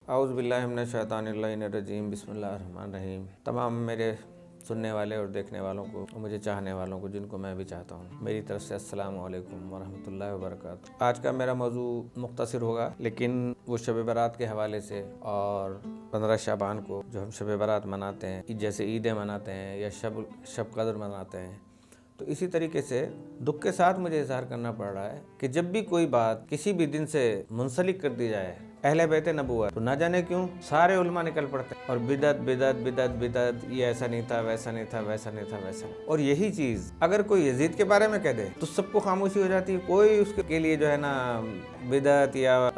اعوذ باللہ من الشیطان الرجیم، بسم اللہ الرحمن الرحیم۔ تمام میرے سننے والے اور دیکھنے والوں کو اور مجھے چاہنے والوں کو، جن کو میں بھی چاہتا ہوں، میری طرف سے السلام علیکم ورحمۃ اللہ وبرکاتہ۔ آج کا میرا موضوع مختصر ہوگا، لیکن وہ شب برات کے حوالے سے اور 15 شعبان کو جو ہم شب برات مناتے ہیں، جیسے عیدیں مناتے ہیں یا شب قدر مناتے ہیں، تو اسی طریقے سے دکھ کے ساتھ مجھے اظہار کرنا پڑ رہا ہے کہ جب بھی کوئی بات کسی بھی دن سے منسلک کر دی جائے اہل بیت نبوت، تو نہ جانے کیوں سارے علماء نکل پڑتے ہیں اور بدعت بدعت بدعت بدعت، یہ ایسا نہیں تھا، ویسا نہیں تھا، ویسا نہیں تھا، ویسا نہیں۔ اور یہی چیز اگر کوئی یزید کے بارے میں کہہ دے تو سب کو خاموشی ہو جاتی ہے، کوئی اس کے لیے جو ہے نا بدعت یا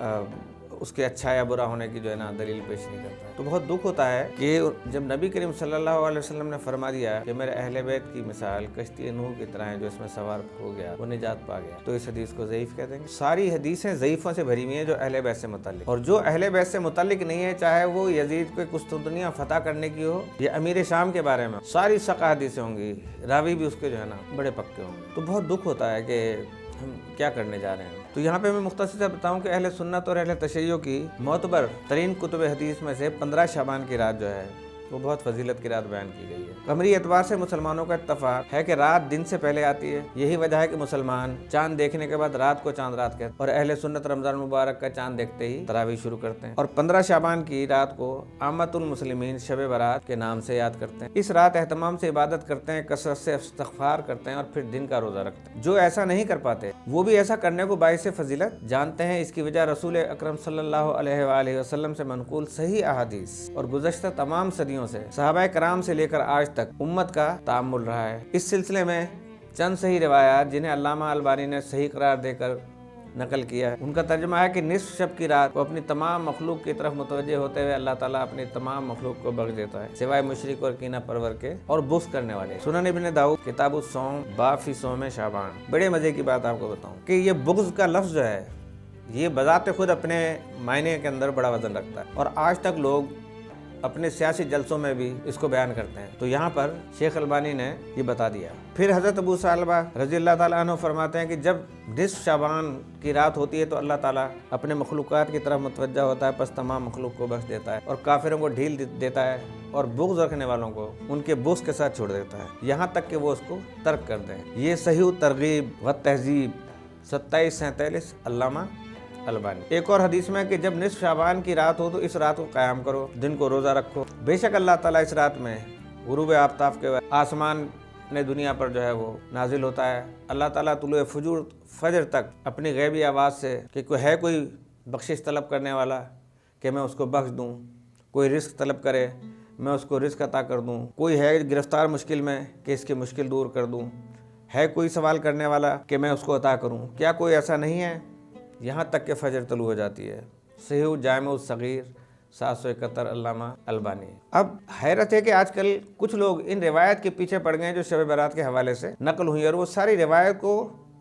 اس کے اچھا یا برا ہونے کی جو ہے نا دلیل پیش نہیں کرتا۔ تو بہت دکھ ہوتا ہے کہ جب نبی کریم صلی اللہ علیہ وسلم نے فرما دیا کہ میرے اہل بیت کی مثال کشتی نوح کی طرح ہے، جو اس میں سوار ہو گیا وہ نجات پا گیا، تو اس حدیث کو ضعیف کہہ دیں گے۔ ساری حدیثیں ضعیفوں سے بھری ہوئی ہیں جو اہل بیت سے متعلق، اور جو اہل بیت سے متعلق نہیں ہے، چاہے وہ یزید کو قسطنطنیہ فتح کرنے کی ہو یا امیر شام کے بارے میں، ساری سقہ حدیثیں ہوں گی، راوی بھی اس کے جو ہے نا بڑے پکے ہوں گے۔ تو بہت دکھ ہوتا ہے کہ ہم کیا کرنے جا رہے ہیں۔ تو یہاں پہ میں مختصر سے بتاؤں کہ اہل سنت اور اہل تشیع کی معتبر ترین کتب حدیث میں سے 15 شعبان کی رات جو ہے وہ بہت فضیلت کی رات بیان کی گئی ہے۔ قمری اعتبار سے مسلمانوں کا اتفاق ہے کہ رات دن سے پہلے آتی ہے، یہی وجہ ہے کہ مسلمان چاند دیکھنے کے بعد رات کو چاند رات کہتے ہیں، اور اہل سنت رمضان مبارک کا چاند دیکھتے ہی تراویح شروع کرتے ہیں، اور 15 شعبان کی رات کو عامۃ المسلمین شب برات کے نام سے یاد کرتے ہیں۔ اس رات اہتمام سے عبادت کرتے ہیں، کثرت سے استغفار کرتے ہیں، اور پھر دن کا روزہ رکھتے ہیں۔ جو ایسا نہیں کر پاتے وہ بھی ایسا کرنے کو باعث فضیلت جانتے ہیں۔ اس کی وجہ رسول اکرم صلی اللہ علیہ وآلہ وسلم سے منقول صحیح احادیث اور گزشتہ تمام صدیوں سے صحابہ کرام سے لے کر آج تک امت کا تعامل رہا ہے۔ اس سلسلے میں چند صحیح روایات جنہیں علامہ البانی نے صحیح قرار دے کر نقل کیا ہے، ان کا ترجمہ ہے کہ نصف شب کی رات کو اپنی تمام مخلوق کی طرف متوجہ ہوتے ہوئے اللہ تعالیٰ اپنی تمام مخلوق کو بخش دیتا ہے، سوائے مشرک اور کینہ پرور کے اور بغض کرنے والے۔ سنن ابن داؤد کتاب الصوم باب فی صوم شعبان۔ بڑے مزے کی بات آپ کو بتاؤں کہ یہ بغض کا لفظ جو ہے یہ بذات خود اپنے معنی کے اندر بڑا وزن رکھتا ہے، اور آج تک لوگ اپنے سیاسی جلسوں میں بھی اس کو بیان کرتے ہیں۔ تو یہاں پر شیخ البانی نے یہ بتا دیا۔ پھر حضرت ابو ثعلبہ رضی اللہ تعالیٰ عنہ فرماتے ہیں کہ جب نصف شعبان کی رات ہوتی ہے تو اللہ تعالیٰ اپنے مخلوقات کی طرف متوجہ ہوتا ہے، پس تمام مخلوق کو بخش دیتا ہے اور کافروں کو ڈھیل دیتا ہے اور بغض رکھنے والوں کو ان کے بغض کے ساتھ چھوڑ دیتا ہے، یہاں تک کہ وہ اس کو ترک کر دیں۔ یہ صحیح ترغیب و تہذیب 2747 علامہ البانی۔ ایک اور حدیث میں کہ جب نصف شعبان کی رات ہو تو اس رات کو قیام کرو، دن کو روزہ رکھو، بے شک اللہ تعالیٰ اس رات میں غروب آفتاب کے آسمان نے دنیا پر جو ہے وہ نازل ہوتا ہے۔ اللہ تعالیٰ طلوع فجر تک اپنی غیبی آواز سے کہ کوئی بخشش طلب کرنے والا کہ میں اس کو بخش دوں، کوئی رزق طلب کرے میں اس کو رزق عطا کر دوں، کوئی ہے گرفتار مشکل میں کہ اس کی مشکل دور کر دوں، ہے کوئی سوال کرنے والا کہ میں اس کو عطا کروں، کیا کوئی ایسا نہیں ہے؟ یہاں تک کہ فجر طلوع ہو جاتی ہے۔ صحیح جامع الصغیر 771 علامہ البانی۔ اب حیرت ہے کہ آج کل کچھ لوگ ان روایت کے پیچھے پڑ گئے ہیں جو شب برات کے حوالے سے نقل ہوئی، اور وہ ساری روایت کو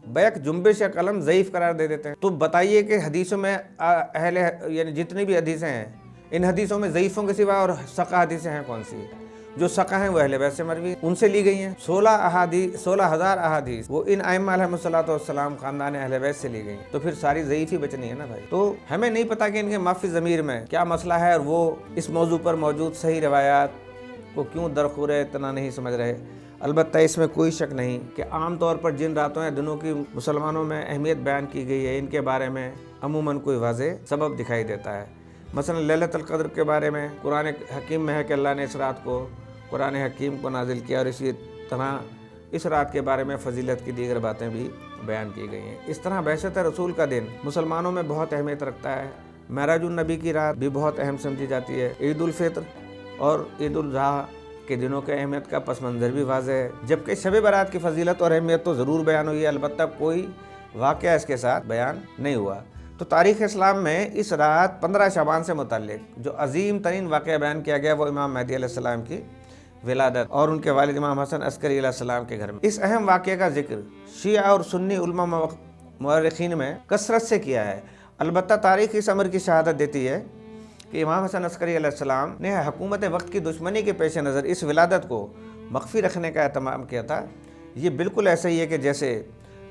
بیک جنبش قلم ضعیف قرار دے دیتے ہیں۔ تو بتائیے کہ حدیثوں میں یعنی جتنی بھی حدیثیں ہیں، ان حدیثوں میں ضعیفوں کے سوا اور ثقہ حدیثیں ہیں کون سی؟ جو ثقہ ہیں وہ اہل بیت سے مروی، ان سے لی گئی ہیں۔ 16,000 احادیث وہ ان ائمہ علیہم الصلوۃ والسلام خاندان اہل بیت سے لی گئی، تو پھر ساری ضعیف ہی بچنی ہے نا بھائی۔ تو ہمیں نہیں پتا کہ ان کے معافی ضمیر میں کیا مسئلہ ہے، اور وہ اس موضوع پر موجود صحیح روایات کو کیوں درخور اتنا نہیں سمجھ رہے۔ البتہ اس میں کوئی شک نہیں کہ عام طور پر جن راتوں یا دنوں کی مسلمانوں میں اہمیت بیان کی گئی ہے، ان کے بارے میں عموماً کوئی واضح سبب دکھائی دیتا ہے۔ مثلا لیلۃ القدر کے بارے میں قرآن حکیم میں ہے کہ اللہ نے اس رات کو قرآن حکیم کو نازل کیا، اور اسی طرح اس رات کے بارے میں فضیلت کی دیگر باتیں بھی بیان کی گئی ہیں۔ اس طرح بعثت رسول کا دن مسلمانوں میں بہت اہمیت رکھتا ہے۔ معراج النبی کی رات بھی بہت اہم سمجھی جاتی ہے۔ عید الفطر اور عید الاضحیٰ کے دنوں کے اہمیت کا پس منظر بھی واضح ہے، جبکہ شب برات کی فضیلت اور اہمیت تو ضرور بیان ہوئی ہے، البتہ کوئی واقعہ اس کے ساتھ بیان نہیں ہوا۔ تو تاریخ اسلام میں اس رات 15 شعبان سے متعلق جو عظیم ترین واقعہ بیان کیا گیا وہ امام مہدی علیہ السلام کی ولادت اور ان کے والد امام حسن عسکری علیہ السلام کے گھر میں۔ اس اہم واقعے کا ذکر شیعہ اور سنی علماء مورخین میں کثرت سے کیا ہے، البتہ تاریخ اس امر کی شہادت دیتی ہے کہ امام حسن عسکری علیہ السلام نے حکومت وقت کی دشمنی کے پیش نظر اس ولادت کو مخفی رکھنے کا اہتمام کیا تھا۔ یہ بالکل ایسا ہی ہے کہ جیسے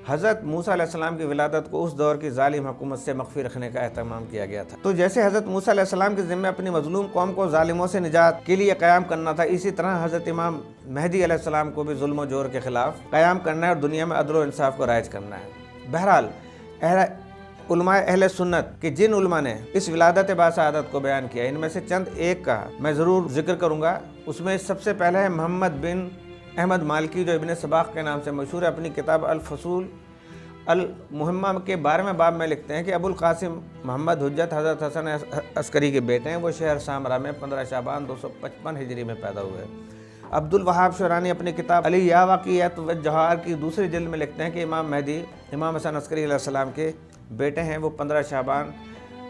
حضرت موسیٰ علیہ السلام کی ولادت کو اس دور کی ظالم حکومت سے مخفی رکھنے کا اہتمام کیا گیا تھا۔ تو جیسے حضرت موسیٰ علیہ السلام کے ذمہ اپنی مظلوم قوم کو ظالموں سے نجات کے لیے قیام کرنا تھا، اسی طرح حضرت امام مہدی علیہ السلام کو بھی ظلم و جور کے خلاف قیام کرنا ہے اور دنیا میں عدل و انصاف کو رائج کرنا ہے۔ بہرحال علماء اہل سنت کہ جن علماء نے اس ولادت باسعادت کو بیان کیا، ان میں سے چند ایک کا میں ضرور ذکر کروں گا۔ اس میں سب سے پہلے ہے محمد بن احمد مالکی، جو ابن سباق کے نام سے مشہور ہے۔ اپنی کتاب الفصول المہمہ کے 12ویں باب میں لکھتے ہیں کہ ابو القاسم محمد حجت حضرت حسن عسکری کے بیٹے ہیں۔ وہ شہر سامرا میں 15 شعبان 255 ہجری میں پیدا ہوئے۔ عبد الوہاب شورانی اپنی کتاب علی یا واقعیت و جوہر کی دوسری جلد میں لکھتے ہیں کہ امام مہدی امام حسن عسکری علیہ السلام کے بیٹے ہیں۔ وہ 15 شعبان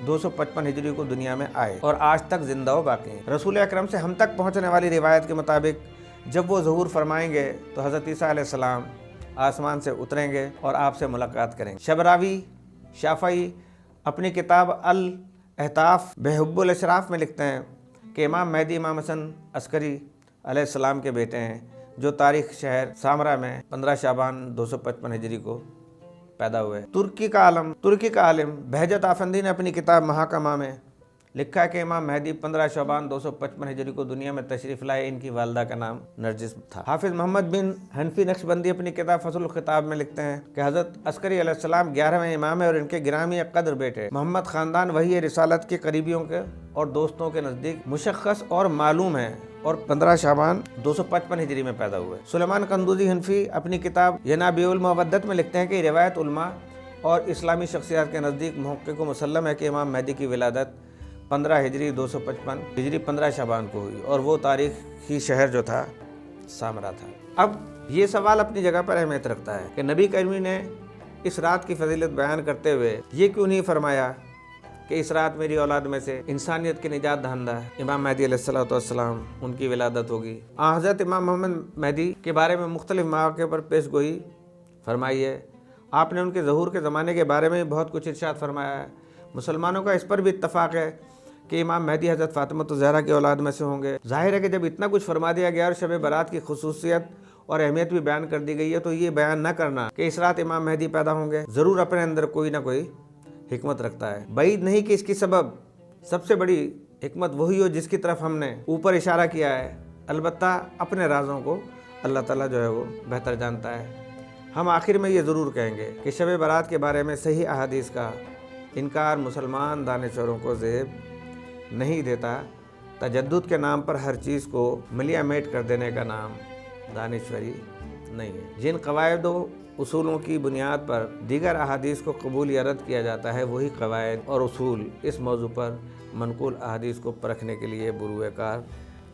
255 ہجری کو دنیا میں آئے اور آج تک زندہ و باقی ہیں۔ رسول اکرم سے ہم تک پہنچنے والی روایت کے مطابق جب وہ ظہور فرمائیں گے تو حضرت عیسیٰ علیہ السلام آسمان سے اتریں گے اور آپ سے ملاقات کریں گے۔ شبراوی شافعی اپنی کتاب الاحتاف بحب الاشراف میں لکھتے ہیں کہ امام مہدی امام حسن عسکری علیہ السلام کے بیٹے ہیں، جو تاریخ شہر سامرا میں 15 شعبان 255 ہجری کو پیدا ہوئے۔ ترکی کا عالم بہجت آفندی نے اپنی کتاب محاکمہ میں لکھا ہے کہ امام مہدی 15 شعبان 255 ہجری کو دنیا میں تشریف لائے۔ ان کی والدہ کا نام نرجس تھا۔ حافظ محمد بن حنفی نقشبندی اپنی کتاب فصل الخطاب میں لکھتے ہیں کہ حضرت عسکری علیہ السلام 11ویں امام ہیں اور ان کے گرامی قدر بیٹے محمد خاندان وحی رسالت کے قریبیوں کے اور دوستوں کے نزدیک مشخص اور معلوم ہیں اور 15 شعبان 255 ہجری میں پیدا ہوئے۔ سلیمان قندوزی حنفی اپنی کتاب ینابیع المودت میں لکھتے ہیں کہ روایت علماء اور اسلامی شخصیات کے نزدیک محقق و مسلم ہے کہ امام مہدی کی ولادت 15 ہجری 255 ہجری 15 شعبان کو ہوئی اور وہ تاریخی شہر جو تھا سامرا تھا۔ اب یہ سوال اپنی جگہ پر اہمیت رکھتا ہے کہ نبی کریم نے اس رات کی فضیلت بیان کرتے ہوئے یہ کیوں نہیں فرمایا کہ اس رات میری اولاد میں سے انسانیت کے نجات دہندہ امام مہدی علیہ السلام ان کی ولادت ہوگی۔ حضرت امام محمد مہدی کے بارے میں مختلف مواقع پر پیش گوئی فرمائی ہے۔ آپ نے ان کے ظہور کے زمانے کے بارے میں بہت کچھ ارشاد فرمایا ہے۔ مسلمانوں کا اس پر بھی اتفاق ہے کہ امام مہدی حضرت فاطمہ الزہرا کی اولاد میں سے ہوں گے۔ ظاہر ہے کہ جب اتنا کچھ فرما دیا گیا اور شب برات کی خصوصیت اور اہمیت بھی بیان کر دی گئی ہے تو یہ بیان نہ کرنا کہ اس رات امام مہدی پیدا ہوں گے ضرور اپنے اندر کوئی نہ کوئی حکمت رکھتا ہے۔ بعید نہیں کہ اس کی سب سے بڑی حکمت وہی ہو جس کی طرف ہم نے اوپر اشارہ کیا ہے۔ البتہ اپنے رازوں کو اللہ تعالیٰ جو ہے وہ بہتر جانتا ہے۔ ہم آخر میں یہ ضرور کہیں گے کہ شب برات کے بارے میں صحیح احادیث کا انکار مسلمان دانشوروں کو زیب نہیں دیتا۔ تجدد کے نام پر ہر چیز کو ملیا میٹ کر دینے کا نام دانشوری نہیں ہے۔ جن قواعد و اصولوں کی بنیاد پر دیگر احادیث کو قبول یا رد کیا جاتا ہے، وہی قواعد اور اصول اس موضوع پر منقول احادیث کو پرکھنے کے لیے بروئے کار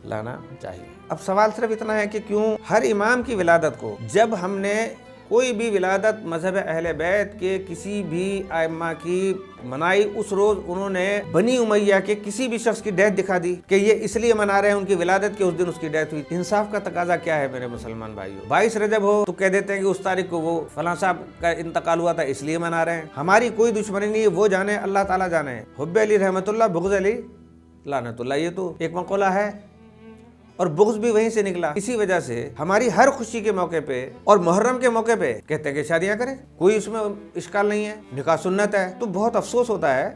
لانا چاہیے۔ اب سوال صرف اتنا ہے کہ کیوں ہر امام کی ولادت کو، جب ہم نے کوئی بھی ولادت مذہب اہل بیت کے کسی بھی ائمہ کی منائی، اس روز انہوں نے بنی امیہ کے کسی بھی شخص کی ڈیتھ دکھا دی کہ یہ اس لیے منا رہے ہیں ان کی ولادت کے اس دن اس کی ڈیتھ ہوئی۔ انصاف کا تقاضا کیا ہے میرے مسلمان بھائیوں؟ 22 رجب ہو تو کہہ دیتے ہیں کہ اس تاریخ کو وہ فلاں صاحب کا انتقال ہوا تھا اس لیے منا رہے ہیں۔ ہماری کوئی دشمنی نہیں ہے، وہ جانے اللہ تعالیٰ جانے۔ حب علی رحمت اللہ، بغض علی لعنت اللہ، یہ تو ایک مقولہ ہے اور بغض بھی وہیں سے نکلا۔ اسی وجہ سے ہماری ہر خوشی کے موقع پہ اور محرم کے موقع پہ کہتے ہیں کہ شادیاں کریں، کوئی اس میں اشکال نہیں ہے، نکاح سنت ہے۔ تو بہت افسوس ہوتا ہے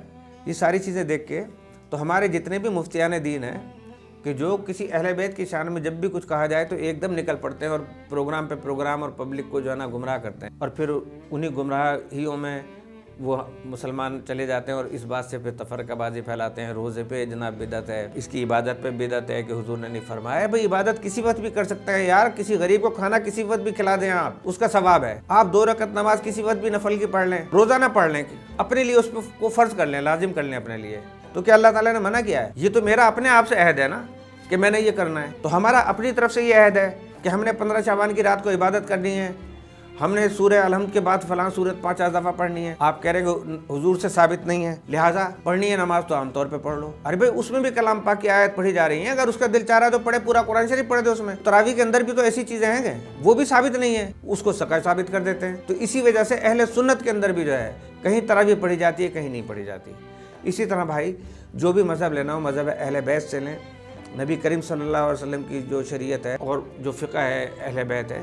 یہ ساری چیزیں دیکھ کے۔ تو ہمارے جتنے بھی مفتیان دین ہیں کہ جو کسی اہل بیت کی شان میں جب بھی کچھ کہا جائے تو ایک دم نکل پڑتے ہیں اور پروگرام پہ پروگرام اور پبلک کو جو ہے نا گمراہ کرتے ہیں، اور پھر انہی گمراہیوں میں وہ مسلمان چلے جاتے ہیں اور اس بات سے پھر تفرقہ بازی پھیلاتے ہیں۔ روزے پہ جناب بدعت ہے، اس کی عبادت پہ بدعت ہے کہ حضور نے نہیں فرمایا۔ بھئی عبادت کسی وقت بھی کر سکتے ہیں یار، کسی غریب کو کھانا کسی وقت بھی کھلا دیں آپ، اس کا ثواب ہے۔ آپ 2 رکعت نماز کسی وقت بھی نفل کی پڑھ لیں، روزانہ پڑھ لیں، اپنے لیے اس کو فرض کر لیں، لازم کر لیں اپنے لیے۔ تو کیا اللہ تعالیٰ نے منع کیا ہے؟ یہ تو میرا اپنے آپ سے عہد ہے نا کہ میں نے یہ کرنا ہے۔ تو ہمارا اپنی طرف سے یہ عہد ہے کہ ہم نے 15 شعبان کی رات کو عبادت کرنی ہے، ہم نے سورہ الحمد کے بعد فلاں سورت 50 دفعہ پڑھنی ہے۔ آپ کہہ رہے ہیں کہ حضور سے ثابت نہیں ہے لہٰذا پڑھنی ہے نماز تو عام طور پہ پڑھ لو۔ ارے بھائی اس میں بھی کلام پاک کی آیت پڑھی جا رہی ہیں، اگر اس کا دل چاہ رہا ہے تو پڑھے، پورا قرآن شریف پڑھ دے۔ اس میں تراویح کے اندر بھی تو ایسی چیزیں ہیں کہ وہ بھی ثابت نہیں ہے، اس کو سقہ ثابت کر دیتے ہیں۔ تو اسی وجہ سے اہل سنت کے اندر بھی جو ہے کہیں تراویح پڑھی جاتی ہے، کہیں نہیں پڑھی جاتی۔ اسی طرح بھائی جو بھی مذہب لینا ہو مذہب اہل بیت سے لیں۔ نبی کریم صلی اللہ علیہ وسلم کی جو شریعت ہے اور جو فقہ ہے اہل بیت ہے،